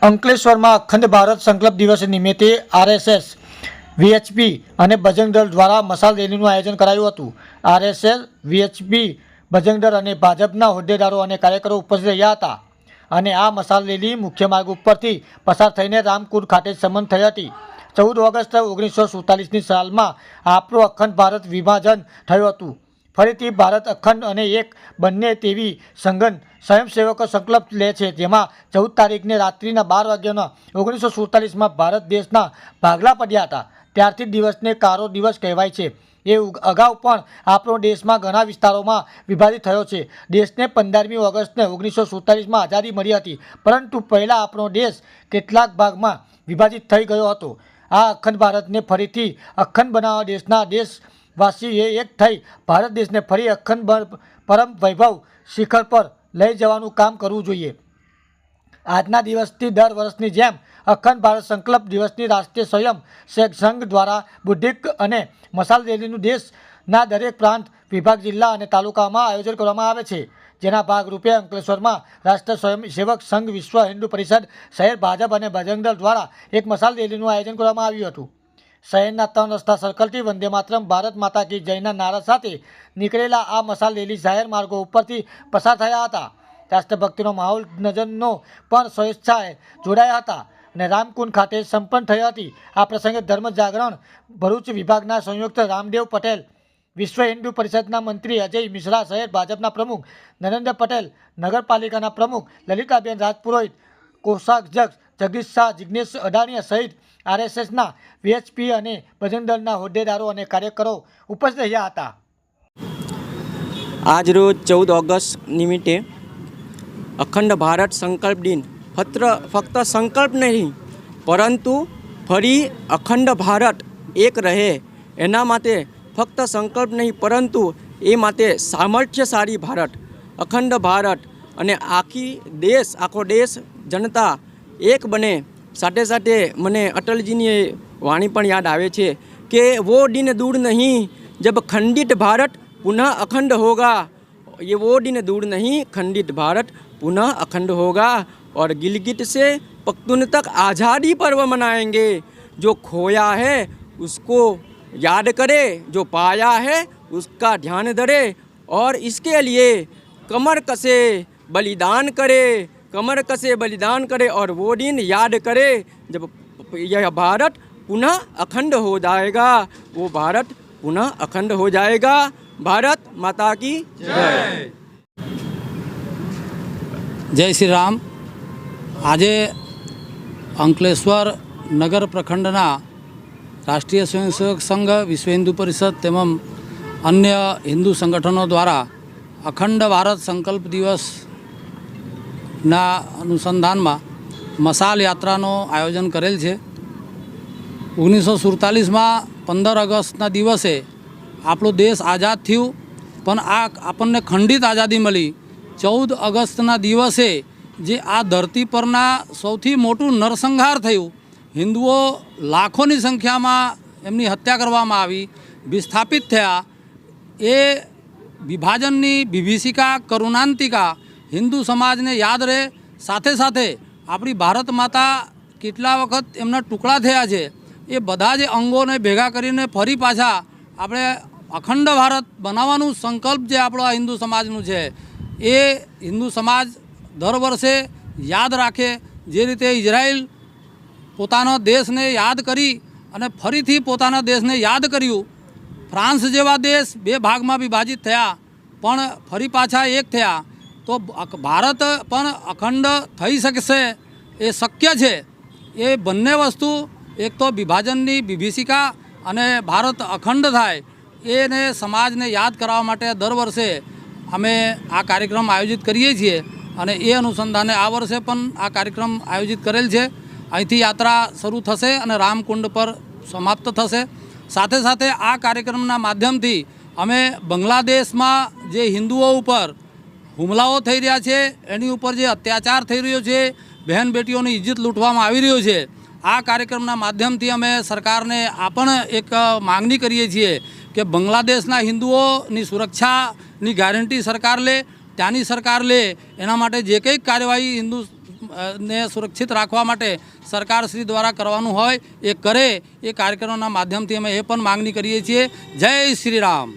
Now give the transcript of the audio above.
અંકલેશ્વરમાં અખંડ ભારત સંકલ્પ દિવસ નિમિત્તે આરએસએસ, વીએચપી અને બજરંગ દળ દ્વારા મશાલ રેલીનું આયોજન કરાયું હતું। આરએસએસ, વીએચપી, બજરંગ દળ અને ભાજપના હોદ્દેદારો અને કાર્યકરો ઉપસ્થિત રહ્યા હતા અને આ મશાલ રેલી મુખ્ય માર્ગ ઉપરથી પસાર થઈને રામકુંડ ખાતે સંપન્ન થઈ હતી। 14 ઓગસ્ટ 1947ની સાલમાં આપણું અખંડ ભારત વિભાજન થયું હતું। ફરીથી ભારત અખંડ અને એક બંને તેવી સંઘન સ્વયંસેવકો સંકલ્પ લે છે, જેમાં 14 તારીખને રાત્રિના 12 વાગ્યાના 1947માં ભારત દેશના ભાગલા પડ્યા હતા। ત્યારથી દિવસને કારો દિવસ કહેવાય છે। એ અગાઉ પણ આપણો દેશમાં ઘણા વિસ્તારોમાં વિભાજિત થયો છે। દેશને 15મી ઓગસ્ટને 1947માં આઝાદી મળી હતી, પરંતુ પહેલાં આપણો દેશ કેટલાક ભાગમાં વિભાજિત થઈ ગયો હતો। આ અખંડ ભારતને ફરીથી અખંડ બનાવવા દેશના દેશવાસીઓએ એક થઈ ભારત દેશને ફરી અખંડ પરમ વૈભવ શિખર પર લઈ જવાનું કામ કરવું જોઈએ। આજના દિવસથી દર વર્ષની જેમ અખંડ ભારત સંકલ્પ દિવસની રાષ્ટ્રીય સ્વયં સંઘ દ્વારા બુદ્ધિક અને મશાલ રેલીનું દેશના દરેક પ્રાંત, વિભાગ, જિલ્લા અને તાલુકામાં આયોજન કરવામાં આવે છે, જેના ભાગરૂપે અંકલેશ્વરમાં રાષ્ટ્રીય સ્વયંસેવક સંઘ, વિશ્વ હિન્દુ પરિષદ, શહેર ભાજપ અને બજરંગ દળ દ્વારા એક મશાલ રેલીનું આયોજન કરવામાં આવ્યું હતું। શહેરના 3 રસ્તા સર્કલથી વંદે માતરમ, ભારત માતા કી જયના નારા સાથે નીકળેલા આ મશાલ રેલી જાહેર માર્ગો ઉપરથી પસાર થયા હતા। રાષ્ટ્રભક્તિનો માહોલ નજરનો પણ સ્વેચ્છાએ જોડાયા હતા અને રામકુંડ ખાતે સંપન્ન થઈ હતી। આ પ્રસંગે ધર્મ જાગરણ ભરૂચ વિભાગના સંયુક્ત રામદેવ પટેલ, વિશ્વ હિન્દુ પરિષદના મંત્રી અજય મિશ્રા, શહેર ભાજપના પ્રમુખ નરેન્દ્ર પટેલ, નગરપાલિકાના પ્રમુખ લલિતાબેન રાજપુરોહિત, કોષાધ્યક્ષ જગદીશ શાહ, જિગ્નેશ અડાણીયા સહિત આરએસએસના, વીએચપી અને બજરંગ દળના હોદ્દેદારો અને કાર્યકરો ઉપસ્થિત રહ્યા હતા। આજ રોજ 14 ઓગસ્ટ નિમિત્તે અખંડ ભારત સંકલ્પ દિન ફક્ત સંકલ્પ નહીં, પરંતુ ફરી અખંડ ભારત એક રહે એના માટે ફક્ત સંકલ્પ નહીં, પરંતુ એ માટે સામર્થ્યશાળી ભારત, અખંડ ભારત અને આખો દેશ જનતા એક બને। સાથે સાથે મને અટલજીની વાણી પણ યાદ આવે છે કે વો દિન દૂર નહીં જબ ખંડિત ભારત પુનઃ અખંડ होगा। ये वो दिन दूर नहीं, खंडित भारत पुनः अखंड होगा और गिलगित से पख्तून तक आज़ादी पर्व मनाएंगे। जो खोया है उसको याद करे, जो पाया है उसका ध्यान धरे और इसके लिए कमर कसे बलिदान करे और वो दिन याद करे जब यह भारत पुनः अखंड हो जाएगा। वो भारत पुनः अखंड हो जाएगा। भारत माता की जय। जय श्री राम। આજે અંકલેશ્વર નગર પ્રખંડના રાષ્ટ્રીય સ્વયંસેવક સંઘ, વિશ્વ હિન્દુ પરિષદ તેમજ અન્ય હિન્દુ સંગઠનો દ્વારા અખંડ ભારત સંકલ્પ દિવસના અનુસંધાનમાં મશાલ યાત્રાનું આયોજન કરેલ છે। 1947માં 15 ઓગસ્ટના દિવસે આપણો દેશ આઝાદ થયું, પણ આપણને ખંડિત આઝાદી મળી। 14 ઓગસ્ટના દિવસે જે આ ધરતી પરના સૌથી મોટું નરસંહાર થયું, હિન્દુઓ લાખોની સંખ્યામાં એમની હત્યા કરવામાં આવી, વિસ્થાપિત થયા। એ વિભાજનની વિભીષિકા, કરુણાંતિકા હિન્દુ સમાજને યાદ રહે। સાથે સાથે આપણી ભારત માતા કેટલા વખત એમના ટુકડા થયા છે, એ બધા જ અંગોને ભેગા કરીને ફરી પાછા આપણે અખંડ ભારત બનાવવાનું સંકલ્પ જે આપણો આ હિન્દુ સમાજનું છે, એ હિન્દુ સમાજ દર વર્ષે યાદ રાખે। જે રીતે ઇઝરાયલ પોતાના દેશને યાદ કરી અને ફરીથી પોતાના દેશને યાદ કર્યું, ફ્રાન્સ જેવા દેશ 2 ભાગમાં વિભાજિત થયા પણ ફરી પાછા એક થયા, તો ભારત પણ અખંડ થઈ શકશે, એ શક્ય છે। એ બંને વસ્તુ, એક તો વિભાજનની વિભીષિકા અને ભારત અખંડ થાય, એને સમાજને યાદ કરાવવા માટે દર વર્ષે અમે આ કાર્યક્રમ આયોજિત કરીએ છીએ અને એ અનુસંધાને આ વર્ષે પણ આ કાર્યક્રમ આયોજિત કરેલ છે। અહીંથી યાત્રા શરૂ થશે અને રામકુંડ પર સમાપ્ત થશે। સાથે સાથે આ કાર્યક્રમના માધ્યમથી અમે બાંગ્લાદેશમાં જે હિન્દુઓ ઉપર હુમલાઓ થઈ રહ્યા છે, એની ઉપર જે અત્યાચાર થઈ રહ્યો છે, બહેન બેટીઓની ઇજ્જત લૂંટવામાં આવી રહ્યો છે, આ કાર્યક્રમના માધ્યમથી અમે સરકારને આ પણ એક માંગણી કરીએ છીએ કે બાંગ્લાદેશના હિન્દુઓની સુરક્ષાની ગેરંટી સરકાર લે, ત્યાંની સરકાર લે, એના માટે જે કંઈ કાર્યવાહી ને સુરક્ષિત રાખવા માટે સરકારશ્રી દ્વારા કરવાનું હોય એ કરે એ કાર્યક્રમોના માધ્યમથી અમે એ પણ માંગણી કરીએ છીએ. જય શ્રી રામ.